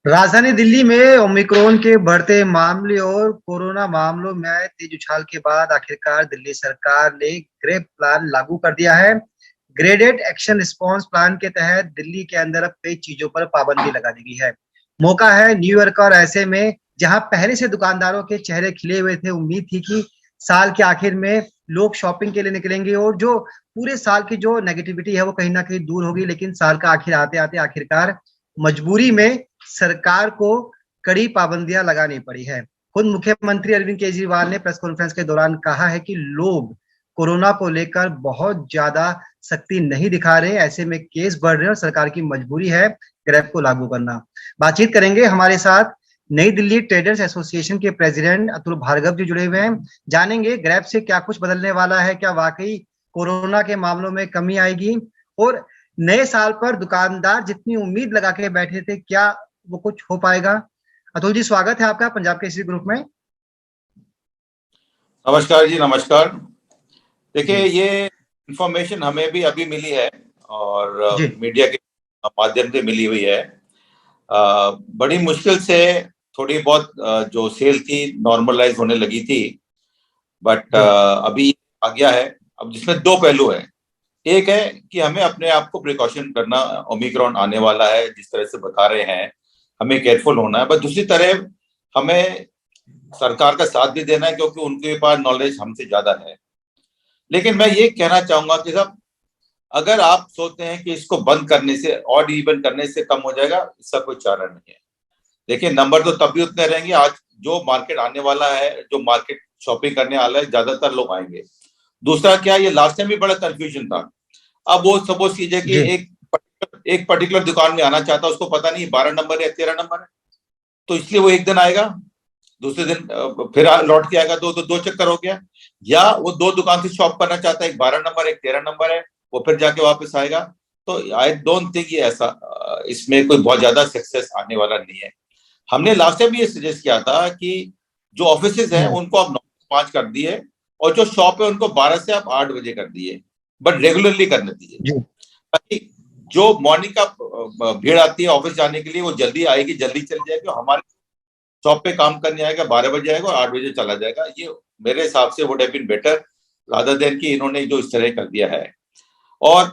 राजधानी दिल्ली में ओमिक्रॉन के बढ़ते मामले और कोरोना मामलों में आए तेज उछाल के बाद आखिरकार दिल्ली सरकार ने ग्रेप प्लान लागू कर दिया है। ग्रेडेड एक्शन रिस्पांस प्लान के तहत दिल्ली के अंदर अब कई चीजों पर पाबंदी लगा दी गई है। मौका है न्यू ईयर का और ऐसे में जहां पहले से दुकानदारों के चेहरे खिले हुए थे, उम्मीद थी कि साल के आखिर में लोग शॉपिंग के लिए निकलेंगे और जो पूरे साल की जो नेगेटिविटी है वो कहीं ना कहीं दूर होगी। लेकिन साल का आखिर आते आते आखिरकार मजबूरी में सरकार को कड़ी पाबंदियां लगानी पड़ी है। खुद मुख्यमंत्री अरविंद केजरीवाल ने प्रेस कॉन्फ्रेंस के दौरान कहा है कि लोग कोरोना को लेकर बहुत ज्यादा सख्ती नहीं दिखा रहे, ऐसे में केस बढ़ रहे हैं और सरकार की मजबूरी है ग्रैब को लागू करना। बातचीत करेंगे, हमारे साथ नई दिल्ली ट्रेडर्स एसोसिएशन के प्रेसिडेंट अतुल भार्गव जी जुड़े हुए हैं। जानेंगे ग्रैब से क्या कुछ बदलने वाला है, क्या वाकई कोरोना के मामलों में कमी आएगी और नए साल पर दुकानदार जितनी उम्मीद लगा के बैठे थे क्या वो कुछ हो पाएगा। अतुल जी, स्वागत है आपका पंजाब केसरी ग्रुप में। नमस्कार जी, नमस्कार। देखिए, ये इंफॉर्मेशन हमें भी अभी मिली है और मीडिया के माध्यम से मिली हुई है। बड़ी मुश्किल से थोड़ी बहुत जो सेल थी नॉर्मलाइज होने लगी थी, बट अभी आ गया है। अब जिसमें दो पहलू है। एक है कि हमें अपने आप को प्रिकॉशन करना, ओमिक्रॉन आने वाला है जिस तरह से बता रहे हैं, हमें केयरफुल होना है। बट दूसरी तरफ हमें सरकार का साथ भी देना है क्योंकि उनके पास नॉलेज हमसे ज्यादा है। लेकिन मैं ये कहना चाहूंगा कि साहब, अगर आप सोचते हैं कि इसको बंद करने से, ऑड इवन करने से कम हो जाएगा, इसका कोई चारा नहीं है। देखिए, नंबर तो तब भी उतने रहेंगे। आज जो मार्केट आने वाला है, जो मार्केट शॉपिंग करने वाला है, ज्यादातर लोग आएंगे। दूसरा क्या, ये लास्ट टाइम भी बड़ा कंफ्यूजन था। अब वो सपोज कीजिए कि एक पर्टिकुलर दुकान में आना चाहता है, उसको पता नहीं 12 नंबर है 13 नंबर है, तो इसलिए वो एक दिन आएगा, दूसरे दिन फिर लौट के आएगा। दो चक्कर हो गया। या वो दो दुकान से शॉप करना चाहता है, एक 12 नंबर एक 13 नंबर है, वो फिर जाके वापस आएगा। तो आई डोंट थिंक ये ऐसा, इसमें कोई बहुत ज्यादा सक्सेस आने वाला नहीं है। हमने लास्ट टाइम ये सजेस्ट किया था कि जो ऑफिसेज हैं उनको आप 9 से 5 कर दिए और जो शॉप है उनको 12 से आप 8 बजे कर दिए, बट रेगुलरली करने दीजिए ताकि जो मॉर्निंग का भीड़ आती है ऑफिस जाने के लिए वो जल्दी आएगी, जल्दी चली जाएगी। हमारे शॉप पे काम करने आएगा, 12 बजे आएगा और 8 बजे चला जाएगा। ये मेरे हिसाब से would have been better rather than कि इन्होंने जो इस तरह कर दिया है। और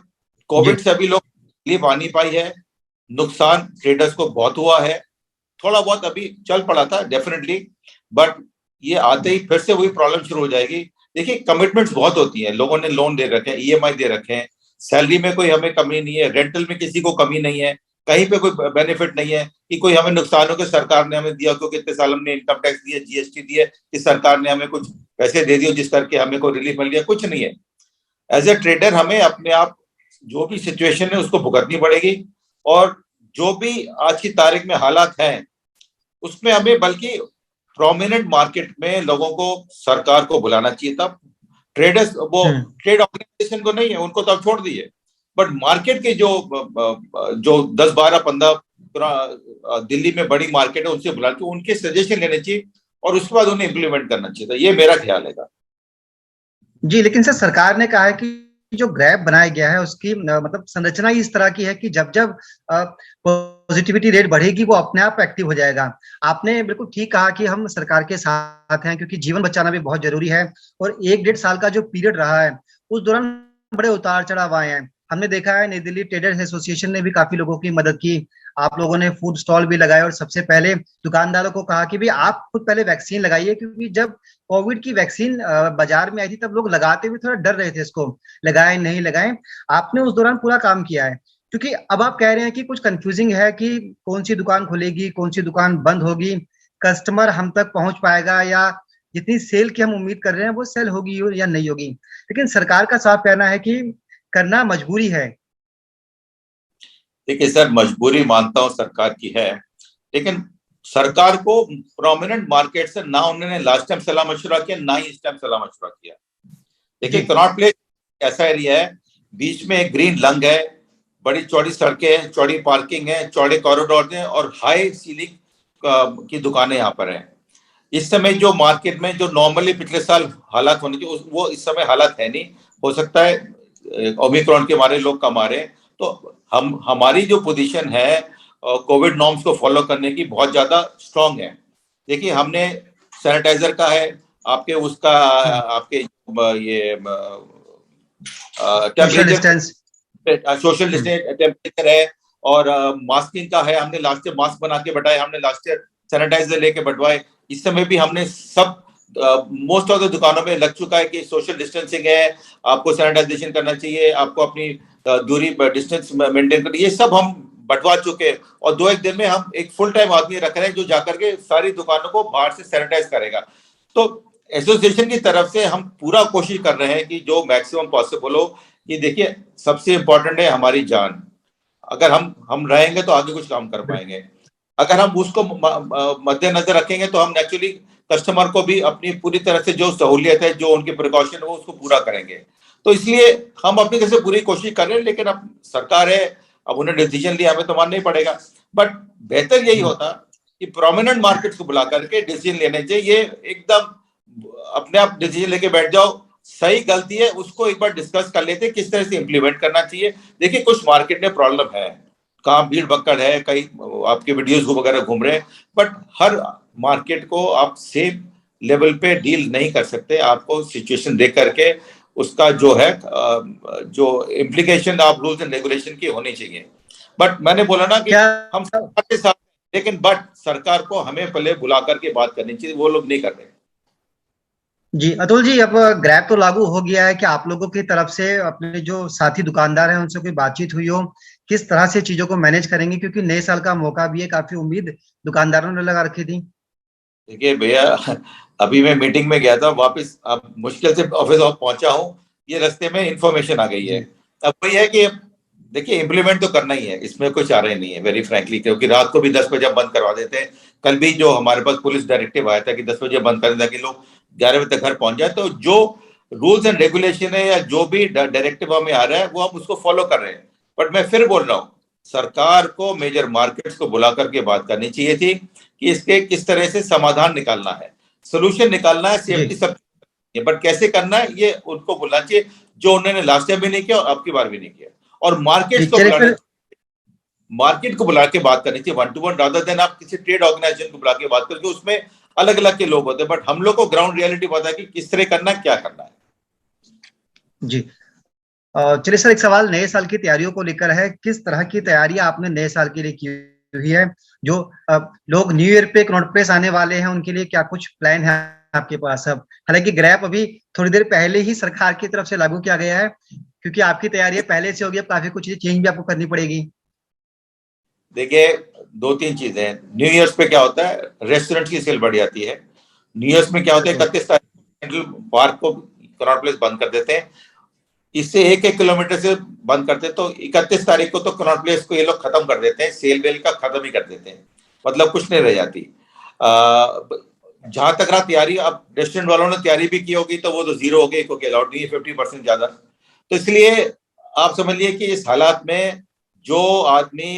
कोविड से अभी लोग तकलीफ आ नहीं पाई है, नुकसान ट्रेडर्स को बहुत हुआ है। थोड़ा बहुत अभी चल पड़ा था डेफिनेटली, बट ये आते ही फिर से वही प्रॉब्लम शुरू हो जाएगी। देखिए, कमिटमेंट्स बहुत होती हैं, लोगों ने लोन दे रखे हैं, ईएमआई दे रखे हैं, सैलरी में कोई हमें कमी नहीं है, रेंटल में किसी को कमी नहीं है, कहीं पे कोई बेनिफिट नहीं है कि कोई हमें नुकसान हो के सरकार ने हमें दिया, क्योंकि इतने साल हमने इनकम टैक्स दिया, जीएसटी दिए, कि सरकार ने हमें कुछ पैसे दे दिए जिस करके हमें कोई रिलीफ मिल गया, कुछ नहीं है। एज ए ट्रेडर हमें अपने आप जो भी सिचुएशन है उसको भुगतनी पड़ेगी। और जो भी आज की तारीख में हालात हैं उसमें हमें बल्कि प्रोमिनेंट मार्केट में लोगों को सरकार को बुलाना चाहिए था। ट्रेडर्स, वो ट्रेड ऑर्गेनाइजेशन को नहीं है, उनको तो अब छोड़ दिए, बट मार्केट के जो 10 12 15 दिल्ली में बड़ी मार्केट है उनसे बुला के उनके सजेशन लेने चाहिए और उसके बाद उन्हें इम्प्लीमेंट करना चाहिए था। ये मेरा ख्याल है। जी, लेकिन सर सरकार ने कहा है कि जो ग्रैब बनाया गया है उसकी मतलब संरचना ही इस तरह की है कि जब जब पॉजिटिविटी रेट बढ़ेगी वो अपने आप एक्टिव हो जाएगा। आपने बिल्कुल ठीक कहा कि हम सरकार के साथ हैं क्योंकि जीवन बचाना भी बहुत जरूरी है। और 1-1.5 साल का जो पीरियड रहा है उस दौरान बड़े उतार चढ़ाव आए हैं। हमने देखा है नई दिल्ली ट्रेडर्स एसोसिएशन ने भी काफी लोगों की मदद की, आप लोगों ने फूड स्टॉल भी लगाए और सबसे पहले दुकानदारों को कहा कि भी आप खुद पहले वैक्सीन लगाइए, क्योंकि जब कोविड की वैक्सीन बाजार में आई थी तब लोग लगाते हुए थोड़ा डर रहे थे, इसको लगाए नहीं लगाए। आपने उस दौरान पूरा काम किया है, क्योंकि अब आप कह रहे हैं कि कुछ कंफ्यूजिंग है कि कौन सी दुकान खुलेगी कौन सी दुकान बंद होगी, कस्टमर हम तक पहुंच पाएगा या जितनी सेल की हम उम्मीद कर रहे हैं वो सेल होगी या नहीं होगी। लेकिन सरकार का साफ कहना है कि करना मजबूरी है। देखिए सर, मजबूरी मानता हूं सरकार की है, लेकिन सरकार को प्रोमिनेंट मार्केट से ना उन्होंने लास्ट टाइम सलाह मशवरा किया, ना ही इस टाइम सलाह मशवरा किया। देखिए, कनॉट प्लेस ऐसा एरिया है, बीच में एक ग्रीन लंग है, बड़ी चौड़ी सड़कें हैं, चौड़ी पार्किंग है, चौड़े कॉरिडोर हैं और हाई सीलिंग की दुकानें यहाँ पर हैं। इस समय जो मार्केट में जो नॉर्मली पिछले साल हालात होने चाहिए वो इस समय हालात है नहीं। हो सकता है ओमिक्रॉन के मारे लोग कम आ रहे हैं। तो हमारी जो पोजीशन है कोविड नॉर्म्स को फॉलो करने की बहुत ज्यादा स्ट्रांग है। देखिए हमने सैनिटाइजर का है, आपके उसका आपके ये social temperature, distance. Social distance temperature है, और मास्किंग का है। हमने लास्ट ईयर मास्क बना के बटाए, हमने लास्ट ईयर सैनिटाइजर लेके बटवाए। इस समय भी हमने सब मोस्ट ऑफ द दुकानों में लग चुका है कि सोशल डिस्टेंसिंग है, आपको सैनिटाइजेशन करना चाहिए, आपको अपनी दूरी डिस्टेंस मेंटेन करनी, ये सब हम बंटवा चुके हैं। और 2-1 दिन में हम एक फुल टाइम आदमी रख रहे हैं जो जाकर के सारी दुकानों को बाहर से सैनिटाइज करेगा। तो एसोसिएशन की तरफ से हम पूरा कोशिश कर रहे हैं कि जो मैक्सिमम पॉसिबल हो। कि देखिए सबसे इंपॉर्टेंट है हमारी जान, अगर हम रहेंगे तो आगे कुछ काम कर पाएंगे। अगर हम उसको मद्देनजर रखेंगे तो हम नेचुरली कस्टमर को भी अपनी पूरी तरह से जो सहूलियत है, जो उनकी प्रिकॉशन है, वो उसको पूरा करेंगे। तो इसलिए हम अपनी तरफ से पूरी कोशिश कर रहे हैं, लेकिन अब सरकार है, अब उन्हें डिसीजन लिया, हमें तो मानना ही पड़ेगा। बट बेहतर यही होता कि प्रोमिनेंट मार्केट्स को बुला करके डिसीजन लेने चाहिए। ये एकदम अपने आप डिसीजन लेके बैठ जाओ, सही गलती है उसको एक बार डिस्कस कर लेते हैं, किस तरह से इंप्लीमेंट करना चाहिए। देखिए कुछ मार्केट में प्रॉब्लम है, कहाँ भीड़ भक्कड़ है, कई आपके वीडियोस वगैरह घूम रहे हैं, बट हर मार्केट को आप सेम लेवल पे डील नहीं कर सकते। आपको सिचुएशन देख करके उसका जो है जो इम्प्लीकेशन आप रूल्स एंड रेगुलेशन की होनी चाहिए। बट मैंने बोला ना कि हम सरकार के साथ, लेकिन बट सरकार को हमें पहले बुला करके बात करनी चाहिए, वो लोग नहीं कर रहे। जी अतुल जी, अब ग्रैब तो लागू हो गया है कि आप लोगों की तरफ से अपने जो साथी दुकानदार हैं उनसे कोई बातचीत हुई हो, किस तरह से चीजों को मैनेज करेंगे, क्योंकि नए साल का मौका भी है, काफी उम्मीद दुकानदारों ने लगा रखी थी। देखिए भैया, अभी मैं मीटिंग में गया था, वापस अब मुश्किल से ऑफिस पहुंचा हूँ, ये रास्ते में इंफॉर्मेशन आ गई है। अब वही है कि देखिए इम्प्लीमेंट तो करना ही है, इसमें कोई चारा नहीं है वेरी फ्रैंकली, क्योंकि रात को भी 10 बजे बंद करवा देते हैं। कल भी जो हमारे पास पुलिस डायरेक्टिव आया था कि 10 बजे बंद कर दें ताकि लोग 11 बजे तक घर पहुंच जाए। तो जो रूल्स एंड रेगुलेशन है या जो भी डायरेक्टिव हमें आ रहा है वो हम उसको फॉलो कर रहे हैं। बट मैं फिर बोल रहा हूँ, सरकार को मेजर मार्केट्स को बुला करके बात करनी चाहिए थी कि इसके किस तरह से समाधान निकालना है, सोल्यूशन निकालना है, सेफ्टी सब, बट कैसे करना है ये उनको बोलना चाहिए, जो उन्होंने लास्ट टाइम भी नहीं किया और अब की बार भी नहीं किया। और मार्केट को बुला के बात करनी चाहिए 1-to-1, रादर देन आप किसी ट्रेड ऑर्गेनाइजेशन को बुला के बात करके, उसमें अलग अलग के लोग होते हैं। बट हम लोग को ग्राउंड रियलिटी पता है कि किस तरह करना है, क्या करना है। जी चलिए सर, एक सवाल नए साल की तैयारियों को लेकर है। किस तरह की तैयारियां आपने नए साल के लिए की हुई है? जो लोग न्यू ईयर पे कनॉट प्लेस आने वाले हैं उनके लिए क्या कुछ प्लान है आपके पास? अब हालांकि ग्रैब अभी थोड़ी देर पहले ही सरकार की तरफ से लागू किया गया है, क्योंकि आपकी तैयारियां पहले से होगी, अब काफी कुछ चेंज भी आपको करनी पड़ेगी। देखिए 2-3 चीजें हैं। न्यू ईयर्स पे क्या होता है, रेस्टोरेंट की सेल बढ़ जाती है। न्यू ईयर्स में क्या होता है, 31 तारीख पार्क को कनॉट प्लेस बंद कर देते हैं, इससे 1-1 किलोमीटर से बंद करते हैं। तो 31 तारीख को तो कनॉट प्लेस को ये लोग खत्म कर देते हैं, सेल वेल का खत्म ही कर देते हैं, मतलब कुछ नहीं रह जाती। जहां तक रहा तैयारी, अब रेस्टोरेंट वालों ने तैयारी भी की होगी तो वो तो जीरो हो गई, क्योंकि अलाउड नहीं है 50% ज्यादा। तो इसलिए आप समझिए कि इस हालात में जो आदमी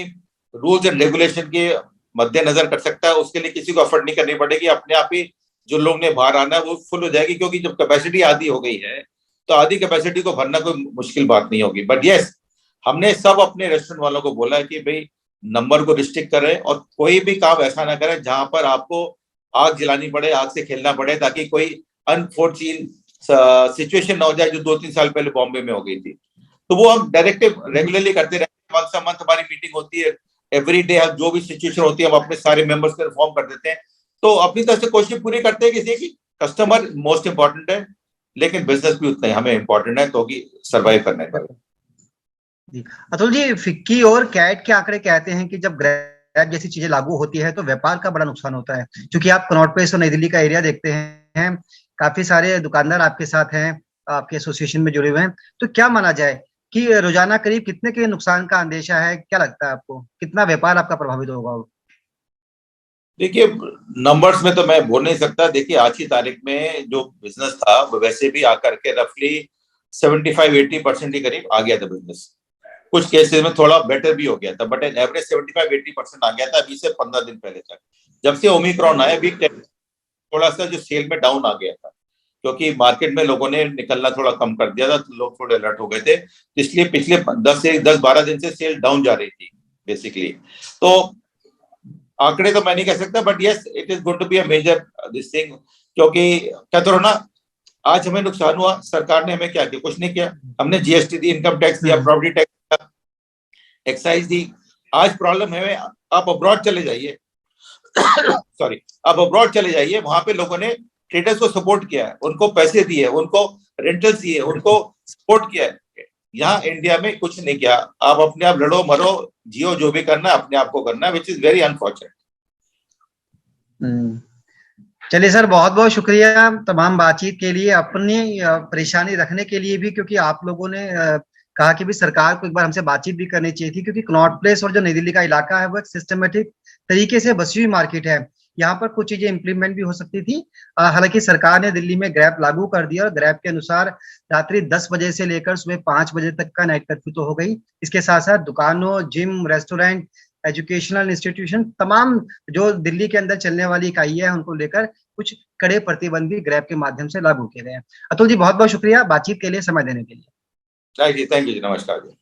रूल्स एंड रेगुलेशन के मद्देनजर कर सकता है, उसके लिए किसी को एफर्ट नहीं करनी पड़ेगी, अपने आप ही जो लोग ने बाहर आना है वो फुल हो जाएगी। क्योंकि जब कैपेसिटी आधी हो गई है तो आधी कैपेसिटी को भरना कोई मुश्किल बात नहीं होगी। बट यस, हमने सब अपने रेस्टोरेंट वालों को बोला है कि भाई नंबर को रिस्ट्रिक्ट करें और कोई भी काम ऐसा ना करें जहां पर आपको आग जलानी पड़े, आग से खेलना पड़े, ताकि कोई अनफॉर्चुनेट सिचुएशन ना हो जाए जो 2-3 साल पहले बॉम्बे में हो गई थी। तो वो हम डायरेक्टिव रेगुलरली करते रहते हैं, वंस अ मंथ हमारी मीटिंग होती है, एवरी डे हम जो भी सिचुएशन होती है हम अपने सारे मेंबर्स को इन्फॉर्म कर देते हैं। तो अपनी तरफ से कोशिश पूरी करते हैं कि कस्टमर मोस्ट इंपॉर्टेंट है, लेकिन बिजनेस भी उतना ही हमें इंपॉर्टेंट है, तो कि सर्वाइव करने का। अतुल जी, फिक्की और कैट के आंकड़े कहते हैं कि जब ग्रैब जैसी चीजें लागू होती है तो व्यापार का बड़ा नुकसान होता है। क्योंकि आप कनॉट प्लेस और नई दिल्ली का एरिया देखते हैं, काफी सारे दुकानदार आपके साथ हैं, आपके एसोसिएशन में जुड़े हुए हैं। तो क्या माना जाए कि रोजाना करीब कितने के नुकसान का अंदेशा है? क्या लगता है आपको, कितना व्यापार आपका प्रभावित होगा? देखिए नंबर्स में तो मैं बोल नहीं सकता। देखिए आज की तारीख में जो बिजनेस था वो वैसे भी आकर के रफली 75-80% के करीब आ गया था बिजनेस। कुछ केसेस में थोड़ा बेटर भी हो गया था, बट एन एवरेज 75-80% आ गया था अभी से 15 दिन पहले तक। जब से ओमिक्रॉन आया भी थोड़ा सा जो सेल में डाउन आ गया था, क्योंकि मार्केट में लोगों ने निकलना थोड़ा कम कर दिया था, तो लोग थोड़े अलर्ट हो गए थे। इसलिए पिछले 10 से 10-12 दिन से सेल डाउन जा रही थी बेसिकली। तो आंकड़े तो मैं नहीं कह सकता, but yes it is going to be a major this thing, क्योंकि कहते रहो ना, आज हमें नुकसान हुआ, सरकार ने हमें क्या किया? कुछ नहीं किया। हमने जीएसटी दी, इनकम टैक्स दिया, प्रॉपर्टी टैक्स, एक्साइज दी। आज प्रॉब्लम है, आप अब्रॉड चले जाइए सॉरी, आप अब्रॉड चले जाइए, वहां पे लोगों ने ट्रेडर्स को सपोर्ट किया है, उनको पैसे दिए, उनको रेंटल्स दिए, उनको सपोर्ट किया है। यहाँ इंडिया में कुछ नहीं किया। आप अपने आप लड़ो मरो जियो, जो भी करना है अपने आप को करना है, विच इज वेरी अनफॉर्चुनेट। चलिए सर, बहुत बहुत शुक्रिया तमाम बातचीत के लिए, अपनी परेशानी रखने के लिए भी, क्योंकि आप लोगों ने कहा कि भी सरकार को एक बार हमसे बातचीत भी करनी चाहिए थी, क्योंकि कनॉट प्लेस और जो नई दिल्ली का इलाका है वो एक सिस्टमेटिक तरीके से बसी हुई मार्केट है। यहाँ पर कुछ चीजें इंप्लीमेंट भी हो सकती थी। हालांकि सरकार ने दिल्ली में ग्रैब लागू कर दिया और ग्रैब के अनुसार रात्रि 10 बजे से लेकर सुबह 5 बजे तक का नाइट कर्फ्यू तो हो गई। इसके साथ साथ दुकानों, जिम, रेस्टोरेंट, एजुकेशनल इंस्टीट्यूशन, तमाम जो दिल्ली के अंदर चलने वाली इकाइयां हैं उनको लेकर कुछ कड़े प्रतिबंध भी ग्रैब के माध्यम से लागू किए गए हैं। अतुल जी, बहुत बहुत शुक्रिया बातचीत के लिए, समय देने के लिए। थैंक यू जी, नमस्कार जी।